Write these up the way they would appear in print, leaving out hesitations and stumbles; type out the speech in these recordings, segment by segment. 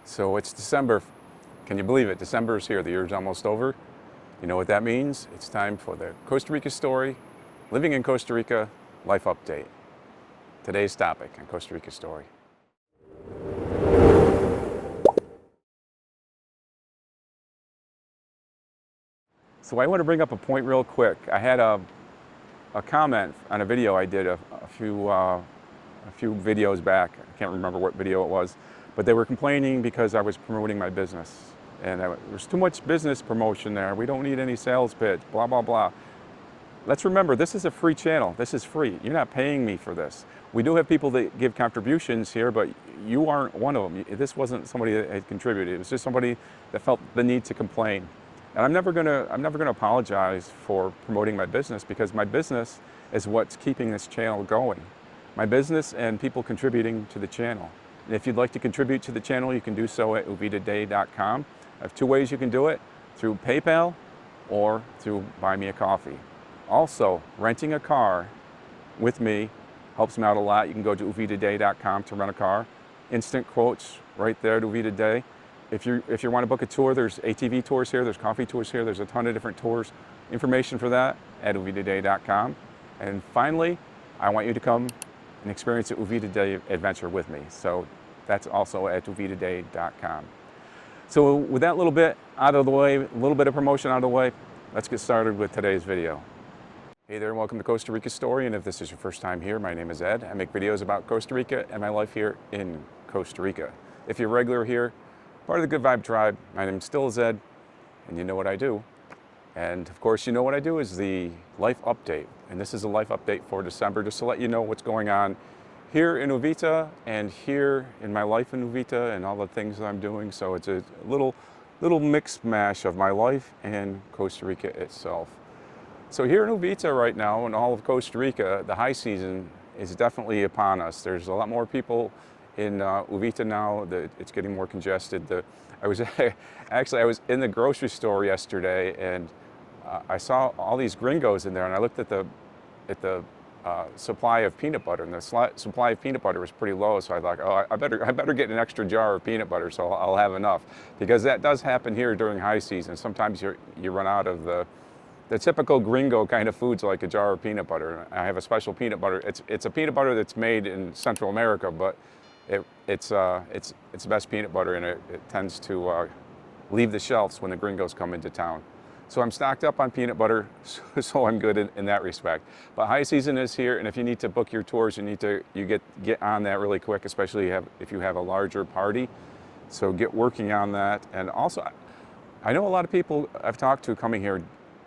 So it's December. Can you believe it? December is here. The year's almost over. You know what that means? It's time for the Costa Rica story, living in Costa Rica, life update. Today's topic on Costa Rica story. So I want to bring up a point real quick. I had a comment on a video I did a few videos back. I can't remember what video it was, but they were complaining because I was promoting my business. And there's too much business promotion there. We don't need any sales pitch, blah, blah, blah. Let's remember, this is a free channel. This is free. You're not paying me for this. We do have people that give contributions here, but you aren't one of them. This wasn't somebody that had contributed. It was just somebody that felt the need to complain. And I'm never gonna apologize for promoting my business, because my business is what's keeping this channel going. My business and people contributing to the channel. And if you'd like to contribute to the channel, you can do so at uvitaday.com. I have two ways you can do it: through PayPal or through Buy Me a Coffee. Also, renting a car with me helps me out a lot. You can go to uvitaday.com to rent a car. Instant quotes right there at Uvita Day. If you want to book a tour, there's ATV tours here, there's coffee tours here, there's a ton of different tours. Information for that at uvitaday.com. And finally, I want you to come and experience the Uvita Day adventure with me. So that's also at uvitaday.com. So with that little bit out of the way, a little bit of promotion out of the way, let's get started with today's video. Hey there, and welcome to Costa Rica Story. And if this is your first time here, my name is Ed. I make videos about Costa Rica and my life here in Costa Rica. If you're a regular here, part of the Good Vibe tribe, my name still is Ed, and you know what I do. And of course, you know what I do is the life update. And this is a life update for December, just to let you know what's going on here in Uvita and here in my life in Uvita and all the things that I'm doing. So it's a little mix mash of my life and Costa Rica itself. So here in Uvita right now, in all of Costa Rica, the high season is definitely upon us. There's a lot more people in Uvita now. It's getting more congested. I was in the grocery store yesterday, and I saw all these gringos in there, and I looked at the supply of peanut butter, and the supply of peanut butter was pretty low. So I thought, oh, I better get an extra jar of peanut butter, so I'll have enough, because that does happen here during high season. Sometimes you run out of the typical gringo kind of foods, like a jar of peanut butter. I have a special peanut butter. It's a peanut butter that's made in Central America, but it's the best peanut butter, and it tends to leave the shelves when the gringos come into town. So I'm stocked up on peanut butter, so I'm good in that respect. But high season is here, and if you need to book your tours, you get on that really quick, especially if you have a larger party. So get working on that. And also, I know a lot of people I've talked to coming here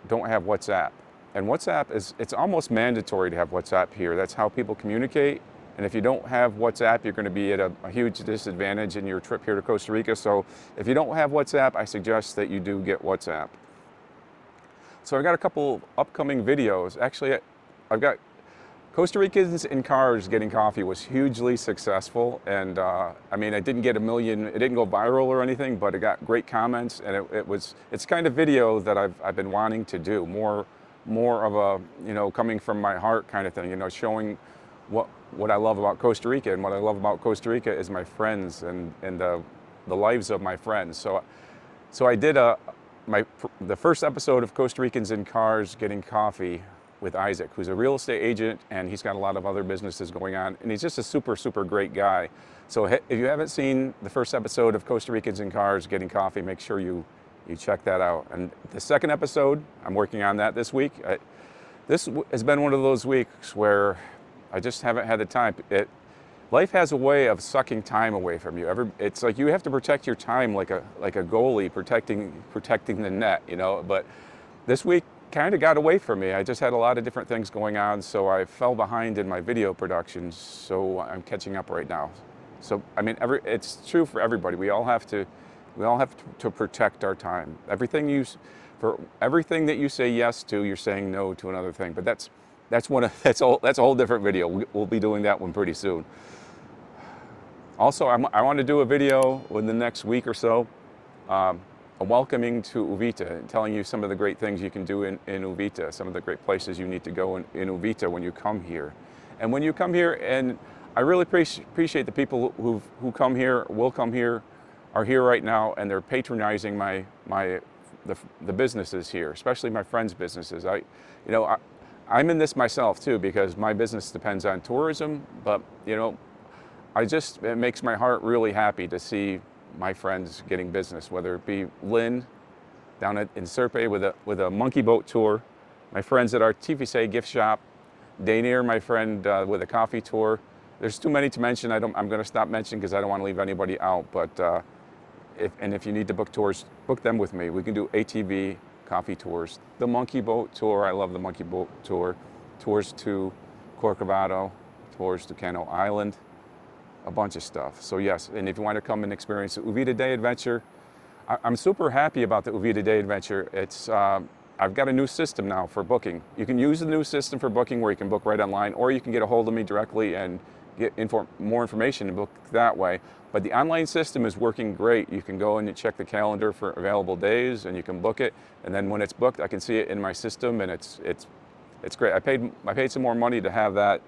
don't have WhatsApp. And WhatsApp it's almost mandatory to have WhatsApp here. That's how people communicate. And if you don't have WhatsApp, you're going to be at a huge disadvantage in your trip here to Costa Rica. So if you don't have WhatsApp, I suggest that you do get WhatsApp. So I got a couple upcoming videos. Actually, I've got Costa Ricans in Cars Getting Coffee was hugely successful. And I mean, it didn't get it didn't go viral or anything, but it got great comments. And it's kind of video that I've been wanting to do, more of a, coming from my heart kind of thing, showing what I love about Costa Rica. And what I love about Costa Rica is my friends and the lives of my friends. So I did the first episode of Costa Ricans in Cars Getting Coffee with Isaac, who's a real estate agent, and he's got a lot of other businesses going on, and he's just a super, super great guy. So if you haven't seen the first episode of Costa Ricans in Cars Getting Coffee, make sure you check that out. And the second episode, I'm working on that this week. This has been one of those weeks where I just haven't had the time. Life has a way of sucking time away from you. It's like you have to protect your time like a goalie protecting the net, But this week kind of got away from me. I just had a lot of different things going on, so I fell behind in my video productions. So I'm catching up right now. So I mean, it's true for everybody. We all have to protect our time. For everything that you say yes to, you're saying no to another thing. But that's a whole different video. We'll be doing that one pretty soon. Also, I want to do a video in the next week or so, a welcoming to Uvita, telling you some of the great things you can do in Uvita, some of the great places you need to go in Uvita when you come here. And when you come here, and I really appreciate the people who come here, will come here, are here right now, and they're patronizing the businesses here, especially my friends' businesses. I'm in this myself too, because my business depends on tourism, but it makes my heart really happy to see my friends getting business, whether it be Lynn down in Serpe with a monkey boat tour, my friends at Artifice gift shop, Dainier, my friend with a coffee tour. There's too many to mention. I'm going to stop mentioning because I don't want to leave anybody out. But if you need to book tours, book them with me. We can do ATV coffee tours, the monkey boat tour. I love the monkey boat tour. Tours to Corcovado, tours to Cano Island, a bunch of stuff. So yes, and if you want to come and experience the Uvita Day Adventure, I'm super happy about the Uvita Day Adventure. I've got a new system now for booking. You can use the new system for booking where you can book right online, or you can get a hold of me directly and get more information and book that way. But the online system is working great. You can go in and check the calendar for available days, and you can book it. And then when it's booked, I can see it in my system, and it's great. I paid some more money to have that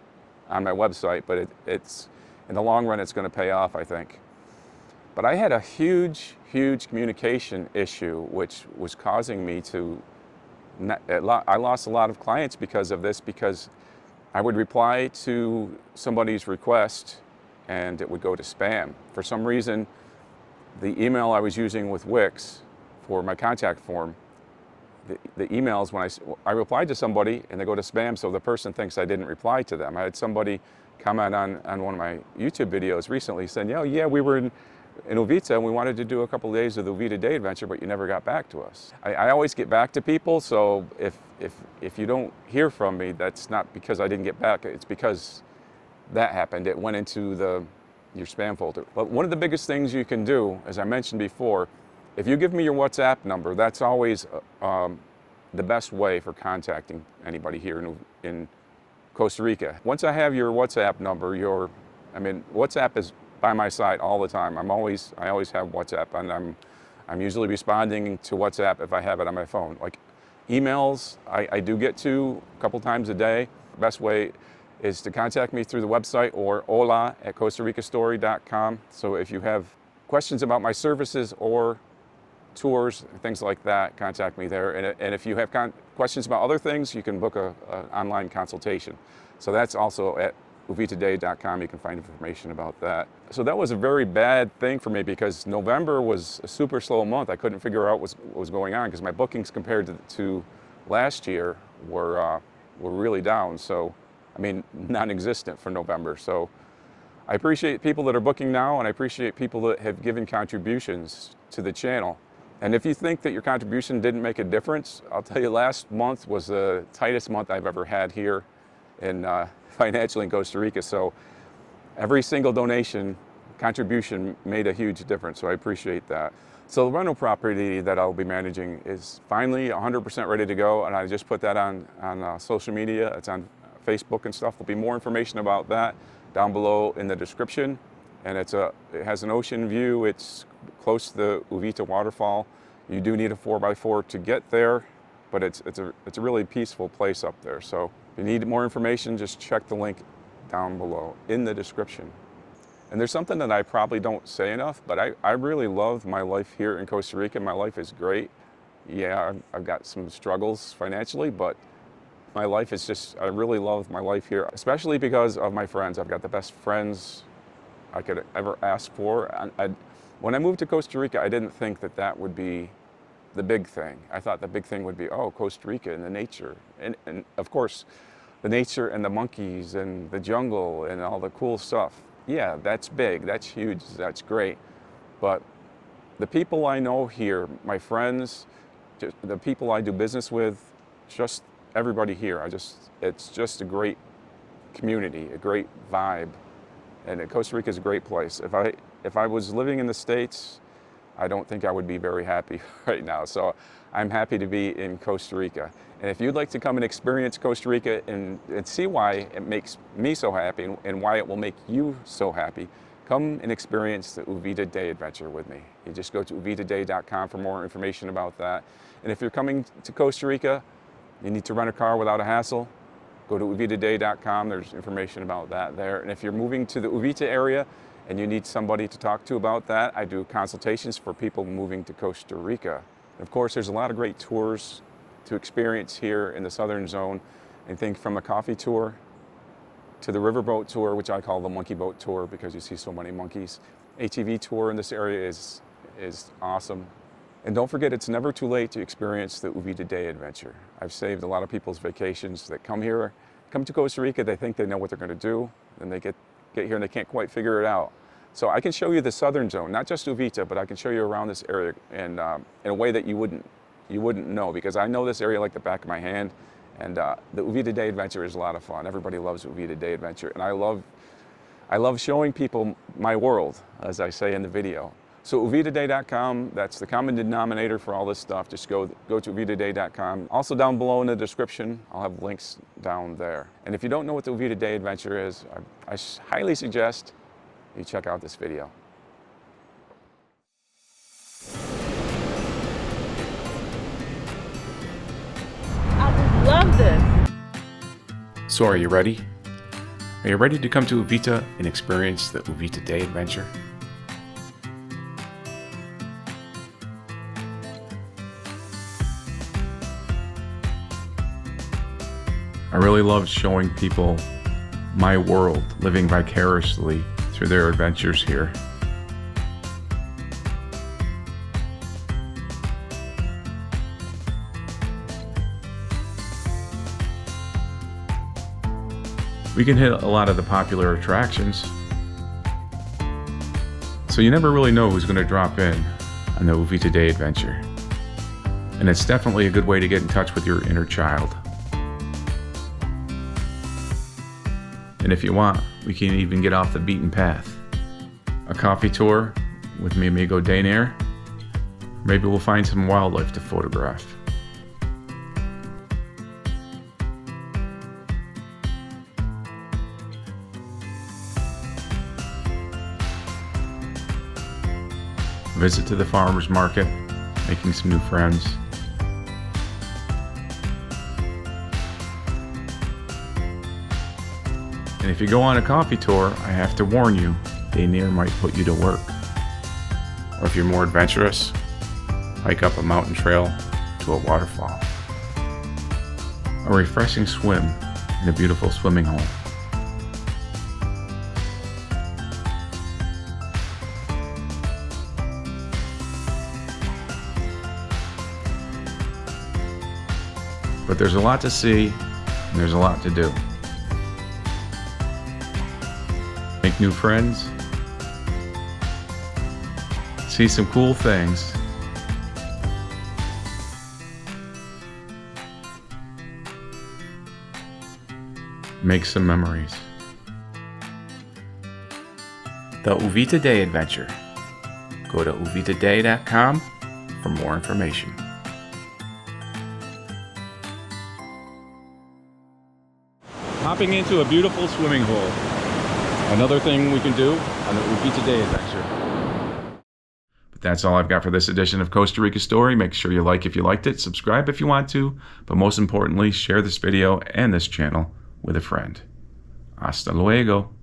on my website, but it's in the long run, it's going to pay off, I think. But I had a huge communication issue, which was causing me to, I lost a lot of clients because of this, because I would reply to somebody's request and it would go to spam. For some reason, the email I was using with Wix for my contact form, the emails, when I replied to somebody and they go to spam, so the person thinks I didn't reply to them. I had somebody comment on one of my YouTube videos recently saying, yeah, we were in Uvita and we wanted to do a couple of days of the Uvita Day Adventure, but you never got back to us. I always get back to people, so if you don't hear from me, that's not because I didn't get back, it's because that happened. It went into your spam folder. But one of the biggest things you can do, as I mentioned before, if you give me your WhatsApp number, that's always the best way for contacting anybody here in Costa Rica. Once I have your WhatsApp number, WhatsApp is by my side all the time. I always have WhatsApp, and I'm usually responding to WhatsApp if I have it on my phone. Like emails, I do get to a couple times a day. The best way is to contact me through the website or hola@costaricastory.com. So if you have questions about my services or tours, things like that, contact me there. And if you have questions about other things, you can book an online consultation. So that's also at uvitaday.com. You can find information about that. So that was a very bad thing for me because November was a super slow month. I couldn't figure out what was going on because my bookings compared to last year were really down. So, non-existent for November. So I appreciate people that are booking now, and I appreciate people that have given contributions to the channel. And if you think that your contribution didn't make a difference, I'll tell you, last month was the tightest month I've ever had here financially in Costa Rica. So every single contribution made a huge difference. So I appreciate that. So the rental property that I'll be managing is finally 100% ready to go. And I just put that on social media. It's on Facebook and stuff. There'll be more information about that down below in the description. And it has an ocean view. It's close to the Uvita waterfall. You do need a 4x4 to get there, but it's a really peaceful place up there. So if you need more information, just check the link down below in the description. And there's something that I probably don't say enough, but I really love my life here in Costa Rica. My life is great. Yeah, I've got some struggles financially, but my life is just, I really love my life here, especially because of my friends. I've got the best friends I could ever ask for. When I moved to Costa Rica, I didn't think that would be the big thing. I thought the big thing would be, Costa Rica and the nature. And of course, the nature and the monkeys and the jungle and all the cool stuff. Yeah, that's big, that's huge, that's great. But the people I know here, my friends, the people I do business with, just everybody here, it's just a great community, a great vibe. And Costa Rica is a great place. If I was living in the States, I don't think I would be very happy right now. So I'm happy to be in Costa Rica. And if you'd like to come and experience Costa Rica and see why it makes me so happy and why it will make you so happy, come and experience the Uvita Day Adventure with me. You just go to uvitaday.com for more information about that. And if you're coming to Costa Rica, you need to rent a car without a hassle, go to uvitaday.com. There's information about that there. And if you're moving to the Uvita area and you need somebody to talk to about that, I do consultations for people moving to Costa Rica. Of course, there's a lot of great tours to experience here in the southern zone. Anything from a coffee tour to the riverboat tour, which I call the monkey boat tour because you see so many monkeys. ATV tour in this area is awesome. And don't forget, it's never too late to experience the Uvita Day adventure. I've saved a lot of people's vacations that come to Costa Rica, they think they know what they're going to do, and they get here and they can't quite figure it out. So I can show you the southern zone, not just Uvita, but I can show you around this area in a way that you wouldn't know, because I know this area like the back of my hand. And the Uvita Day adventure is a lot of fun. Everybody loves Uvita Day adventure, and I love showing people my world, as I say in the video. So uvitaday.com, that's the common denominator for all this stuff. Just go to uvitaday.com. Also down below in the description, I'll have links down there. And if you don't know what the Uvita Day adventure is, I highly suggest you check out this video. I love this. So are you ready? Are you ready to come to Uvita and experience the Uvita Day adventure? I really love showing people my world, living vicariously through their adventures here. We can hit a lot of the popular attractions, so you never really know who's going to drop in on the Uvita Day adventure. And it's definitely a good way to get in touch with your inner child. And if you want, we can even get off the beaten path. A coffee tour with mi amigo Dainair. Maybe we'll find some wildlife to photograph. Visit to the farmer's market, making some new friends. And if you go on a coffee tour, I have to warn you, Dainair might put you to work. Or if you're more adventurous, hike up a mountain trail to a waterfall. A refreshing swim in a beautiful swimming hole. But there's a lot to see, and there's a lot to do. Make new friends, see some cool things, make some memories. The Uvita Day adventure. Go to uvitaday.com for more information. Hopping into a beautiful swimming hole. Another thing we can do on the Uvita Day adventure. But that's all I've got for this edition of Costa Rica Story. Make sure you like if you liked it, subscribe if you want to, but most importantly, share this video and this channel with a friend. Hasta luego.